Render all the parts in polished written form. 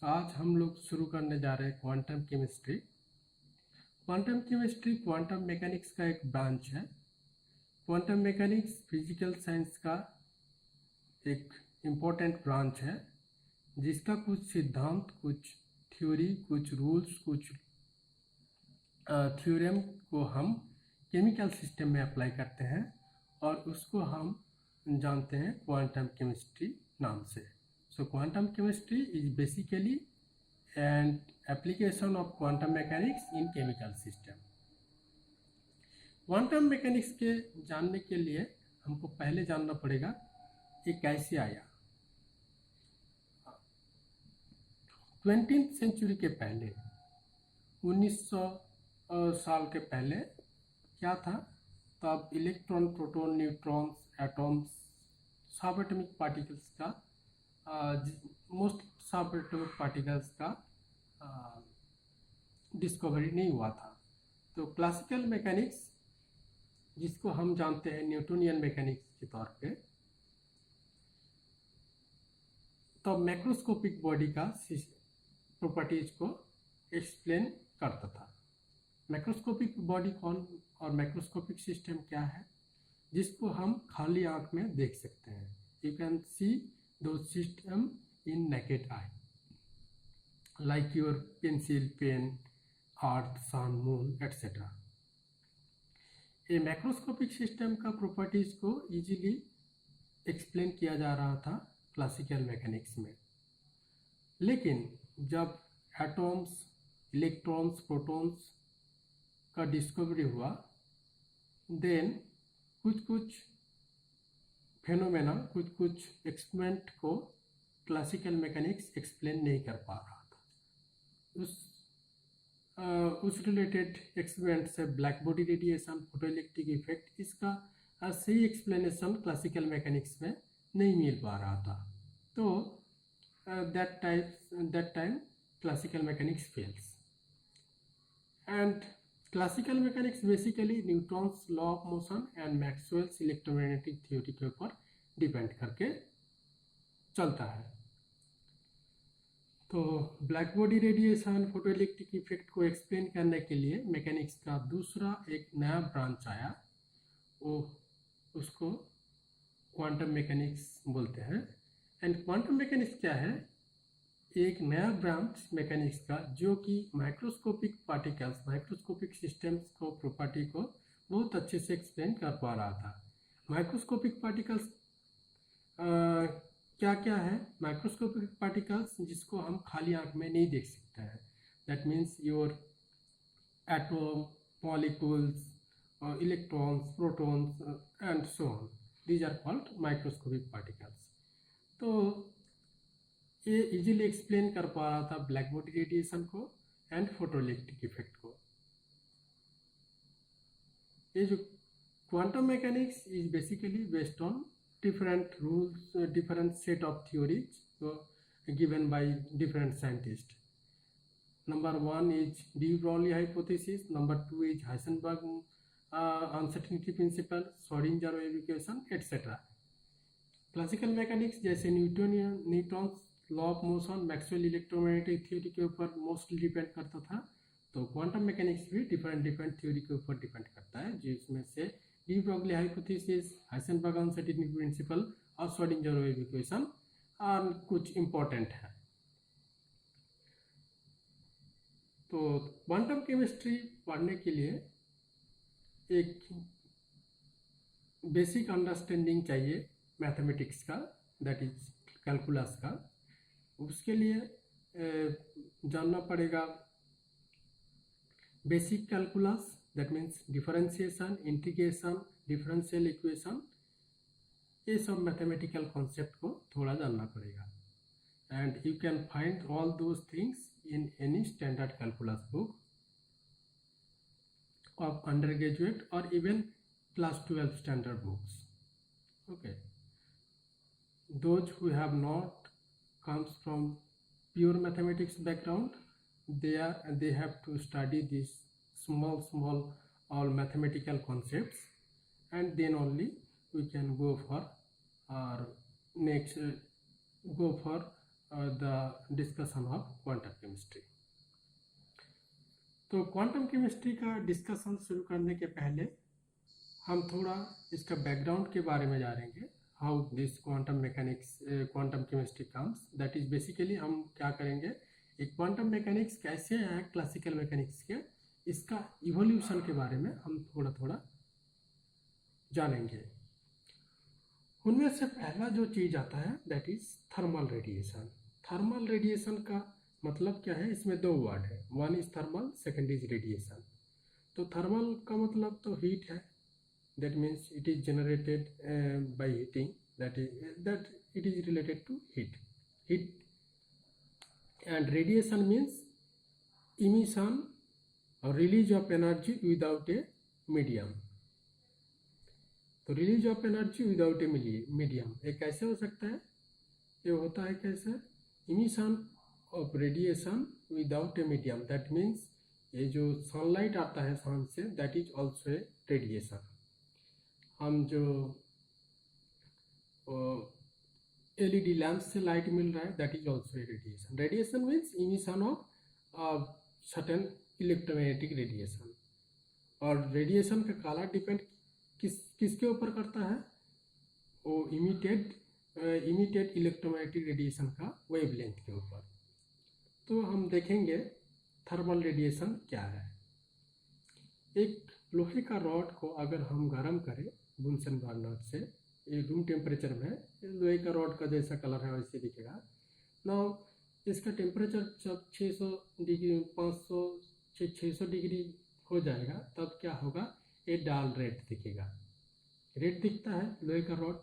आज हम लोग शुरू करने जा रहे हैं quantum chemistry. Quantum chemistry quantum mechanics का एक ब्रांच है। क्वांटम मैकेनिक्स फिजिकल साइंस का एक इम्पोर्टेंट ब्रांच है, जिसका कुछ सिद्धांत, कुछ थ्योरी, कुछ रूल्स, कुछ थ्योरम को हम केमिकल सिस्टम में अप्लाई करते हैं और उसको हम जानते हैं क्वांटम केमिस्ट्री नाम से। So quantum chemistry is basically an application of quantum mechanics in chemical system. Quantum mechanics के जानने के लिए हमको पहले जानना पड़ेगा ये कैसे आया। 20th सेंचुरी के पहले, 1900 साल के पहले क्या था, तब इलेक्ट्रॉन, प्रोटॉन, न्यूट्रॉन्स, एटॉम्स, सब एटॉमिक पार्टिकल्स का मोस्ट सब एटॉमिक पार्टिकल्स का डिस्कवरी नहीं हुआ था। तो क्लासिकल मैकेनिक्स, जिसको हम जानते हैं न्यूटोनियन मैकेनिक्स के तौर पे, तब मैक्रोस्कोपिक बॉडी का प्रॉपर्टीज को एक्सप्लेन करता था। मैक्रोस्कोपिक बॉडी कौन और मैक्रोस्कोपिक सिस्टम क्या है, जिसको हम खाली आंख में देख सकते हैं। You can see those system in naked eye, like your pencil, pen, earth, sun, moon, etc. ये मैक्रोस्कोपिक सिस्टम का प्रॉपर्टीज को इजीली एक्सप्लेन किया जा रहा था क्लासिकल मैकेनिक्स में। लेकिन जब एटॉम्स, इलेक्ट्रॉन्स, प्रोटॉन्स का डिस्कवरी हुआ, देन कुछ फेनोमेना, कुछ एक्सपेरिमेंट को क्लासिकल मैकेनिक्स एक्सप्लेन नहीं कर पा रहा था। उस रिलेटेड एक्सपेरिमेंट से black body radiation, photoelectric effect, इसका सही एक्सप्लेनेशन क्लासिकल मैकेनिक्स में नहीं मिल पा रहा था। तो that time classical mechanics fails. And classical mechanics basically Newton's law of motion and Maxwell's electromagnetic theory के ऊपर डिपेंड करके चलता है। तो black body radiation, photoelectric effect को एक्सप्लेन करने के लिए मैकेनिक्स का दूसरा एक नया ब्रांच आया, उसको क्वांटम मैकेनिक्स बोलते हैं। एंड क्वांटम मैकेनिक्स क्या है? एक नया ब्रांच मैकेनिक्स का, जो कि माइक्रोस्कोपिक पार्टिकल्स, माइक्रोस्कोपिक सिस्टम्स को, प्रॉपर्टी को बहुत अच्छे से एक्सप्लेन कर पा रहा था। माइक्रोस्कोपिक पार्टिकल्स क्या क्या है? माइक्रोस्कोपिक पार्टिकल्स जिसको हम खाली आंख में नहीं देख सकते हैं, that means your atom, molecules, electrons, protons and so on, these are called microscopic particles. तो ये इजीली एक्सप्लेन कर पा रहा था ब्लैक बॉडी रेडिएशन को एंड फोटोइलेक्ट्रिक इफेक्ट को। ये जो quantum mechanics is basically based on different rules, different set of theories given by different scientists. Number 1 is de Broglie hypothesis, number 2 is Heisenberg uncertainty principle, Schrödinger wave equation, etc. Classical mechanics जैसे Newton's law of motion, Maxwell electromagnetic theory के ऊपर mostly depend करता था, तो quantum mechanics भी different theory के ऊपर depend करता है, जिसमें से de Broglie hypothesis, Heisenberg uncertainty principle और श्रोडिंगर वेव इक्वेशन और कुछ इम्पोर्टेंट है। तो क्वांटम केमिस्ट्री पढ़ने के लिए एक बेसिक अंडरस्टैंडिंग चाहिए मैथमेटिक्स का, दैट इज कैलकुलस का। उसके लिए जानना पड़ेगा basic calculus, that means differentiation, integration, differential equation, ये सब मैथमेटिकल कॉन्सेप्ट को थोड़ा जानना पड़ेगा। And you can find all those things in any standard calculus book of undergraduate और even class 12 standard books. Okay, those who have not comes from pure mathematics background, they have to study these small all mathematical concepts, and then only we can go for our next the discussion of quantum chemistry. तो quantum chemistry का discussion शुरू करने के पहले हम थोड़ा इसका background के बारे में जानेंगे, how this quantum mechanics quantum chemistry comes. That is basically हम क्या करेंगे, एक क्वांटम मैकेनिक्स कैसे है क्लासिकल मैकेनिक्स के, इसका इवोल्यूशन के बारे में हम थोड़ा थोड़ा जानेंगे। उनमें से पहला जो चीज़ आता है that is thermal radiation. Thermal radiation का मतलब क्या है, इसमें दो वर्ड है, one is thermal, second is radiation. तो थर्मल का मतलब तो हीट है, that means it is generated by heating, that it is related to heat. And radiation means emission or release of energy without a medium. तो release of energy without a medium ये कैसे हो सकता है, ये होता है कैसे, emission of radiation without a medium, that means ये जो सनलाइट आता है सन से, that is also a radiation. हम जो एलईडी लैंप से लाइट मिल रहा है, that is also radiation. Radiation means emission of certain electromagnetic radiation. और रेडिएशन का कलर डिपेंड किसके ऊपर करता है, वो इमिटेड इलेक्ट्रोमैग्नेटिक रेडिएशन का वेवलेंथ के ऊपर। तो हम देखेंगे थर्मल रेडिएशन क्या है। एक लोहे का रॉड को अगर हम गर्म करें बुनसन बर्नर से, ये रूम टेम्परेचर में लोहे का रॉड का जैसा कलर है वैसे दिखेगा ना। इसका टेम्परेचर जब 600 डिग्री 500 से 600 डिग्री हो जाएगा तब क्या होगा, ये डाल रेड दिखेगा। रेड दिखता है लोहे का रॉड,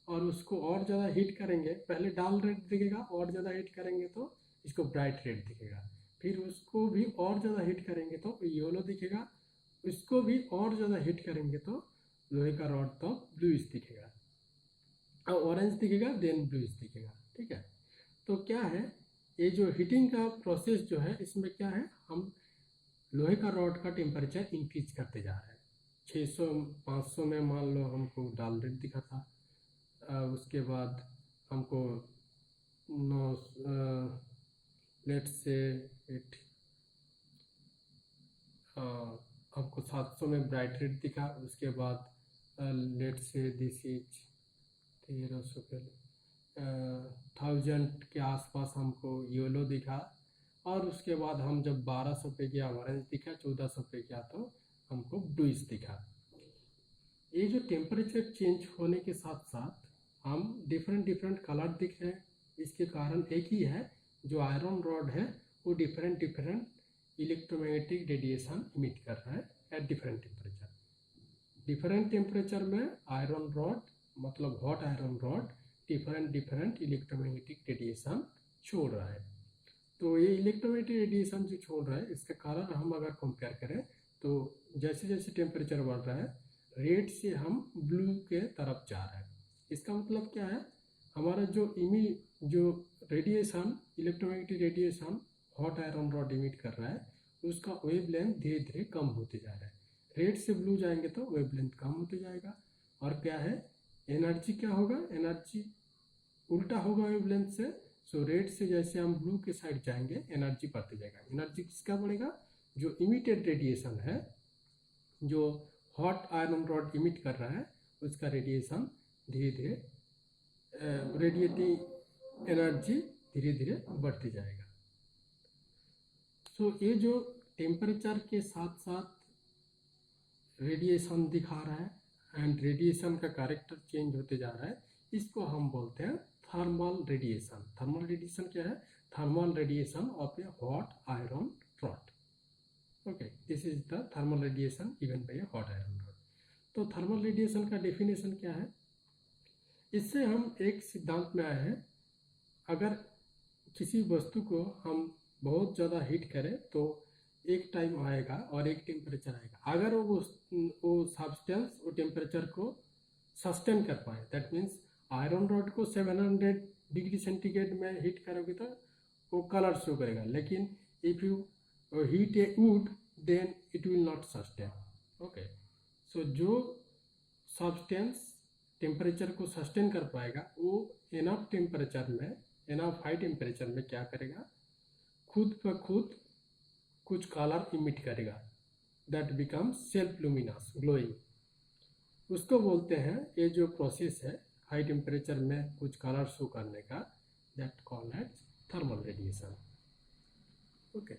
और उसको और ज़्यादा हीट करेंगे, पहले डाल रेड दिखेगा, और ज़्यादा हीट करेंगे तो इसको ब्राइट रेड दिखेगा। फिर उसको भी और ज़्यादा हीट करेंगे तो येलो दिखेगा, इसको भी और ज़्यादा हीट करेंगे तो लोहे का रॉड तो ब्लूइश दिखेगा, और ऑरेंज दिखेगा देन ब्लूइश दिखेगा। ठीक है, तो क्या है, ये जो हीटिंग का प्रोसेस जो है इसमें क्या है, हम लोहे का रॉड का टेम्परेचर इंक्रीज करते जा रहे हैं। 600 500 में मान लो हमको डाल रेड दिखा था, उसके बाद हमको 9 लेट से 8 हमको 700 में ब्राइट रेड दिखा, उसके बाद लेट से दिस इज 1300 के 1000 के आसपास हमको येलो दिखा, और उसके बाद हम जब 1200 पे गया ऑरेंज दिखा, 1400 पे गया तो हमको ब्लूइश दिखा। ये जो टेम्परेचर चेंज होने के साथ साथ हम डिफरेंट कलर दिख रहे हैं, इसके कारण एक ही है, जो आयरन रॉड है वो डिफरेंट इलेक्ट्रोमैग्नेटिक रेडिएशन इमिट कर रहा है at different temperature. Different temperature में आयरन रॉड मतलब hot iron rod different electromagnetic radiation छोड़ रहा है। तो ये इलेक्ट्रोमैग्नेटिक रेडिएशन जो छोड़ रहा है, इसका कारण हम अगर कंपेयर करें तो जैसे जैसे टेम्परेचर बढ़ रहा है, रेड से हम ब्लू के तरफ जा रहे हैं। इसका मतलब क्या है, हमारा जो radiation electromagnetic radiation hot iron rod emit कर रहा है, उसका वेवलेंथ धीरे धीरे कम होते जा रहा है। रेड से ब्लू जाएंगे तो वेवलेंथ कम होते जाएगा, और क्या है, एनर्जी क्या होगा, एनर्जी उल्टा होगा वेवलेंथ से। सो रेड से जैसे हम ब्लू के साइड जाएंगे एनर्जी बढ़ते जाएगा। एनर्जी किसका बढ़ेगा, जो इमिटेड रेडिएशन है, जो हॉट आयरन रॉड इमिट कर रहा है, उसका रेडिएशन धीरे धीरे रेडिएटिंग एनर्जी धीरे धीरे बढ़ती जाएगा। सो ये जो टेम्परेचर के साथ साथ रेडिएशन दिखा रहा है एंड रेडिएशन का कैरेक्टर चेंज होते जा रहा है, इसको हम बोलते हैं थर्मल रेडिएशन। थर्मल रेडिएशन क्या है, thermal radiation of A hot iron rod. Okay, this is the thermal radiation given by A hot iron rod. तो थर्मल रेडिएशन का डेफिनेशन क्या है, इससे हम एक सिद्धांत में आए हैं, अगर किसी वस्तु को हम बहुत ज़्यादा हीट करें तो एक टाइम आएगा और एक टेम्परेचर आएगा, अगर वो सब्सटेंस वो टेम्परेचर को सस्टेन कर पाए, दैट मीन्स आयरन रॉड को 700 डिग्री सेंटीग्रेड में हीट करोगे तो वो कलर शो करेगा, लेकिन if you heat a wood then it will not sustain. Okay, so जो सब्सटेंस टेम्परेचर को सस्टेन कर पाएगा वो इनफ टेम्परेचर में एनफ हाई टेम्परेचर में क्या करेगा, खुद ब खुद कुछ कलर इमिट करेगा, that becomes self luminous glowing. उसको बोलते हैं, ये जो प्रोसेस है हाई टेम्परेचर में कुछ कलर शो करने का, that called as thermal radiation. Okay,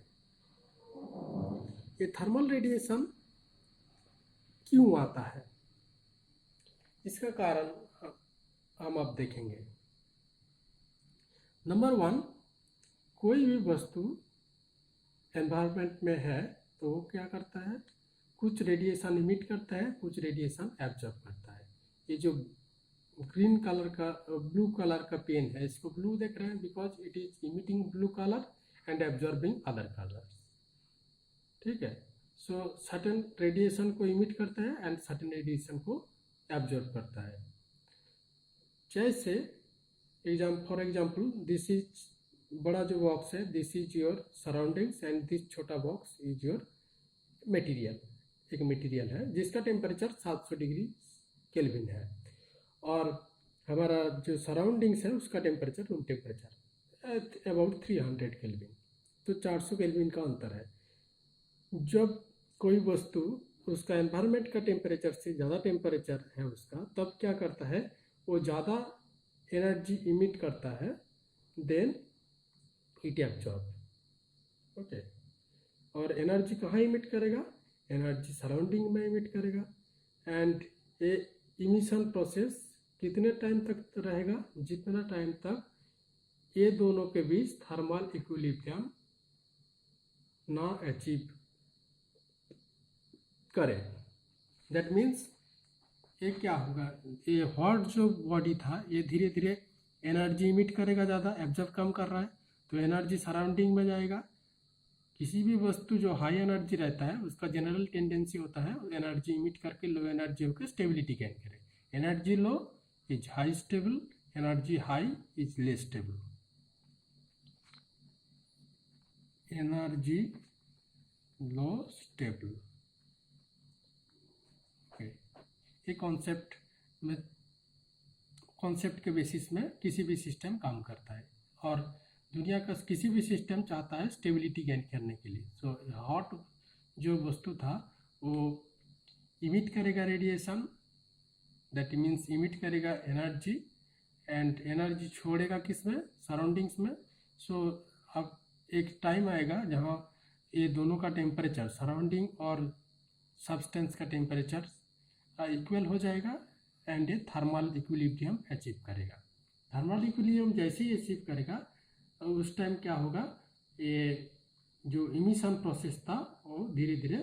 ये थर्मल रेडिएशन क्यों आता है, इसका कारण हम अब देखेंगे। नंबर 1, कोई भी वस्तु एनवायरनमेंट में है तो वो क्या करता है, कुछ रेडिएशन इमिट करता है, कुछ रेडिएशन एब्जॉर्ब करता है। ये जो ग्रीन कलर का ब्लू कलर का पेन है, इसको ब्लू देख रहे हैं because it is emitting blue colour and absorbing other colours. ठीक है, सो सर्टेन रेडिएशन को इमिट करता है एंड सर्टेन रेडिएशन को एब्जॉर्ब करता है। जैसे फॉर एग्जाम्पल दिस इज बड़ा जो बॉक्स है, this is your surroundings and this छोटा बॉक्स इज योर मटेरियल। एक मटेरियल है जिसका टेम्परेचर 700 डिग्री केल्विन है, और हमारा जो सराउंडिंग्स है उसका temperature room temperature about 300 kelvin, तो 400 केल्विन का अंतर है। जब कोई वस्तु उसका एनवायरनमेंट का टेम्परेचर से ज़्यादा टेम्परेचर है उसका, तब क्या करता है, वो ज़्यादा एनर्जी इमिट करता है, देन इट एब्जॉर्ब। ओके, और एनर्जी कहाँ इमिट करेगा, एनर्जी सराउंडिंग में इमिट करेगा। एंड ये इमिशन प्रोसेस कितने टाइम तक रहेगा, जितना टाइम तक ये दोनों के बीच थर्मल इक्विलिब्रियम ना अचीव करे। दैट मीन्स ये क्या होगा, ये हॉट जो बॉडी था ये धीरे धीरे एनर्जी इमिट करेगा, ज़्यादा एब्जॉर्ब कम कर रहा है, तो एनर्जी सराउंडिंग में जाएगा। किसी भी वस्तु जो हाई एनर्जी रहता है उसका जनरल टेंडेंसी होता है एनर्जी इमिट करके लो एनर्जी होकर स्टेबिलिटी गेन करे। Energy low is high stable, energy high is less stable. Energy low stable, ये कॉन्सेप्ट के बेसिस में किसी भी सिस्टम काम करता है, और दुनिया का किसी भी सिस्टम चाहता है स्टेबिलिटी गेन करने के लिए। सो हॉट जो वस्तु था वो इमिट करेगा रेडिएशन, दैट मीन्स इमिट करेगा एनर्जी, एंड एनर्जी छोड़ेगा किसमें, सराउंडिंग्स में। सो अब एक टाइम आएगा जहाँ ये दोनों का टेम्परेचर, सराउंडिंग और सब्सटेंस का टेम्परेचर इक्वल हो जाएगा एंड ये थर्मल इक्विलिब्रियम अचीव करेगा। थर्मल इक्विलिब्रियम जैसे ही अचीव करेगा उस टाइम क्या होगा, ये जो इमिशन प्रोसेस था वो धीरे धीरे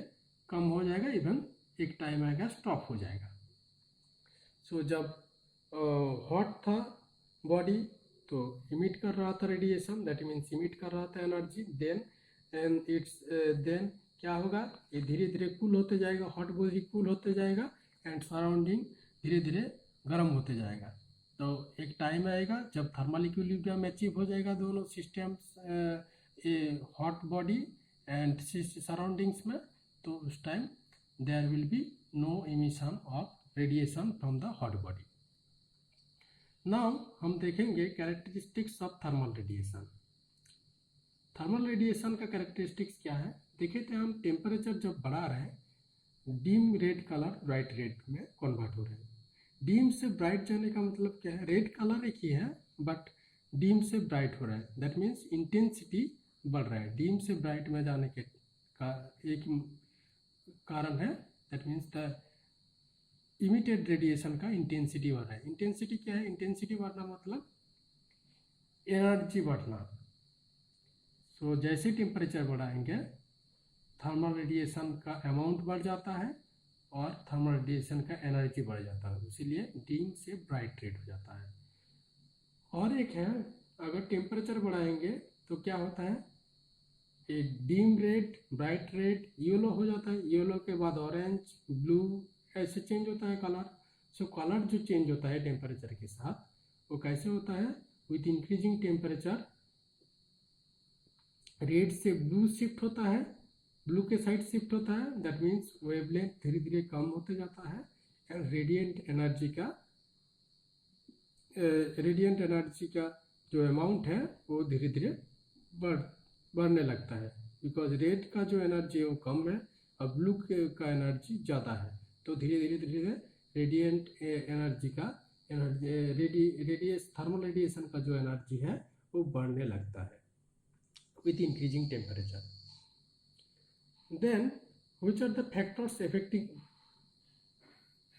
कम हो जाएगा, इवन एक टाइम आएगा स्टॉप हो जाएगा। सो जब हॉट था बॉडी तो इमिट कर रहा था रेडिएशन, दैट मीन्स इमिट कर रहा था एनर्जी, देन क्या होगा, ये धीरे धीरे कूल होते जाएगा, हॉट बॉडी कूल होते जाएगा एंड सराउंडिंग धीरे धीरे गर्म होते जाएगा। तो एक टाइम आएगा जब थर्मल इक्विलिब्रियम अचीव हो जाएगा दोनों systems, hot body and surroundings में, तो उस time there will be no emission of radiation from the hot body. Now हम देखेंगे characteristics of thermal radiation. Thermal radiation का कैरेक्टरिस्टिक्स क्या है, देखे थे हम, टेम्परेचर जब बढ़ा रहे हैं dim red colour bright red में कन्वर्ट हो रहे हैं। डीम से ब्राइट जाने का मतलब क्या है, रेड कलर एक ही है बट डीम से ब्राइट हो रहा है, दैट मीन्स इंटेंसिटी बढ़ रहा है। डीम से ब्राइट में जाने के का एक कारण है, that means the emitted radiation का इंटेंसिटी बढ़ रहा है। इंटेंसिटी क्या है, इंटेंसिटी बढ़ना मतलब एनर्जी बढ़ना। सो जैसे टेम्परेचर बढ़ाएंगे थर्मल रेडिएशन का अमाउंट बढ़ जाता है और थर्मल रेडिएशन का एनर्जी बढ़ जाता है, इसीलिए डीम से ब्राइट रेड हो जाता है। और एक है, अगर टेम्परेचर बढ़ाएंगे तो क्या होता है, एक dim red bright red yellow हो जाता है, येलो के बाद ऑरेंज ब्लू ऐसे चेंज होता है कलर। सो कलर जो चेंज होता है टेम्परेचर के साथ वो कैसे होता है, विथ इंक्रीजिंग टेम्परेचर रेड से ब्लू शिफ्ट होता है, ब्लू के साइड शिफ्ट होता है, दैट मीन्स वेवलेंथ धीरे धीरे कम होते जाता है एंड रेडिएंट एनर्जी का जो अमाउंट है वो धीरे धीरे बढ़ने लगता है, बिकॉज रेड का जो एनर्जी है वो कम है और ब्लू का एनर्जी ज़्यादा है, तो धीरे धीरे रेडिएंट एनर्जी का थर्मल रेडिएशन का जो एनर्जी है वो बढ़ने लगता है with increasing temperature. Then, which are the factors affecting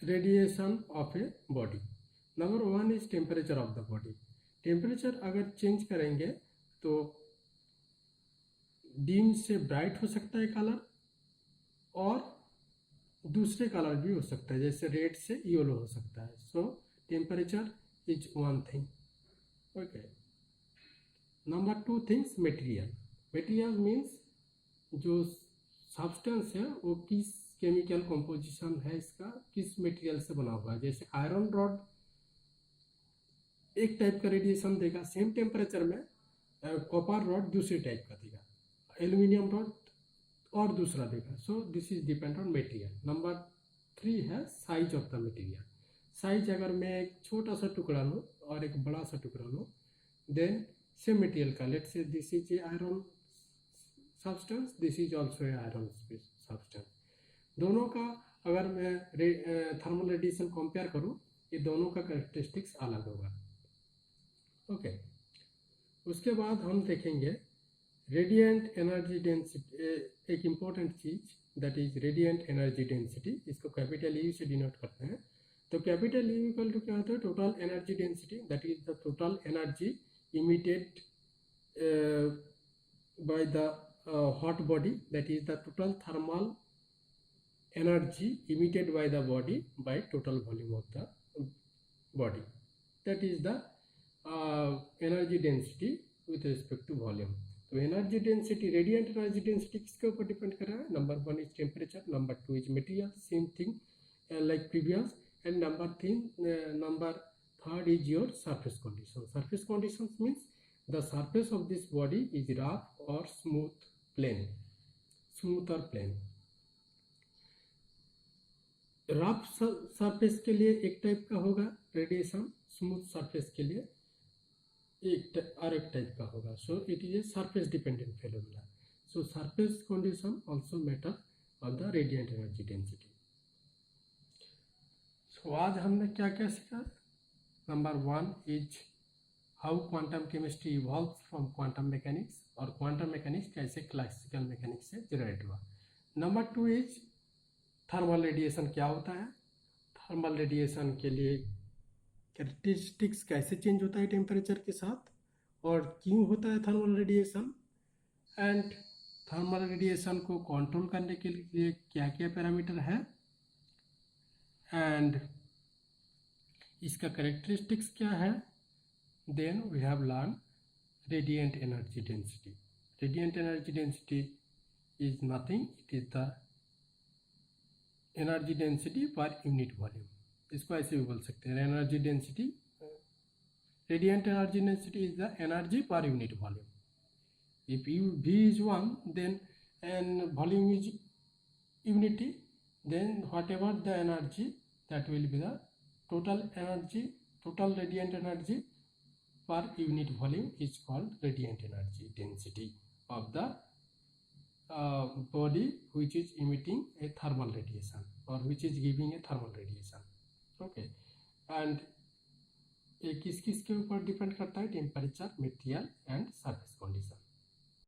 radiation of a body? Number one is temperature of the body. Temperature अगर चेंज करेंगे तो डीम से ब्राइट हो सकता है कलर और दूसरे कलर भी हो सकता है, जैसे रेड से येलो हो सकता है. सो temperature is one thing. Okay. Number two things material. Material means जो सब्सटेंस है वो किस केमिकल कंपोजिशन है इसका, किस मटेरियल से बना हुआ है. जैसे आयरन रॉड एक टाइप का रेडिएशन देगा, सेम टेम्परेचर में कॉपर रॉड दूसरे टाइप का देगा, एल्यूमिनियम रॉड और दूसरा देगा. So this is depend on material. Number three है size of the material. Size अगर मैं एक छोटा सा टुकड़ा लूँ और एक बड़ा सा टुकड़ा लूँ, देन सेम मटेरियल का, let's say this is a iron substance, this is also a iron substance. दोनों का अगर मैं थर्मल रेडिएशन कंपेयर करूँ, ये दोनों का कैरेक्टरिस्टिक्स अलग होगा. ओके. उसके बाद हम देखेंगे रेडिएंट एनर्जी डेंसिटी. एक इम्पोर्टेंट चीज that is radiant energy density. इसको कैपिटल यू से डिनोट करते हैं. तो कैपिटल यू इक्वल टू क्या होता है, total energy density, that is the total energy emitted by the hot body, that is the total thermal energy emitted by the body by total volume of the body. That is the energy density with respect to volume. तो energy density, radiant energy density किसके ऊपर depend कर रहा है? Number one is temperature, number two is material, same thing like previous, and number third is your surface condition. Surface conditions means the surface of this body is rough or smooth, plane, smooth or plane. Rough surface के लिए एक type का होगा radiation, smooth surface के लिए एक type का होगा. So it is a surface dependent phenomena. So surface condition also matter of the radiant energy density. So आज हमने क्या क्या सीखा? Number one is how quantum chemistry evolves from quantum mechanics, और क्वांटम मैकेनिक्स कैसे classical mechanics से generate हुआ. Number two is thermal radiation क्या होता है, थर्मल रेडिएशन के लिए कैरेक्टरिस्टिक्स कैसे चेंज होता है टेम्परेचर के साथ, और क्यों होता है thermal radiation, and thermal radiation को कंट्रोल करने के लिए क्या क्या पैरामीटर है, एंड इसका कैरेक्टरिस्टिक्स क्या है. Then we have learn radiant energy density. Radiant energy density is nothing, it is the energy density per unit volume. इसको ऐसे भी बोल सकते हैं, energy density, radiant energy density is the energy per unit volume. If you V is 1 then and volume is unity, then whatever the energy, that will be the total energy, total radiant energy per unit volume is called radiant energy density of the body which is emitting a thermal radiation or which is giving a thermal radiation. Okay, and ये किस किस के ऊपर depend करता है? Temperature, material and surface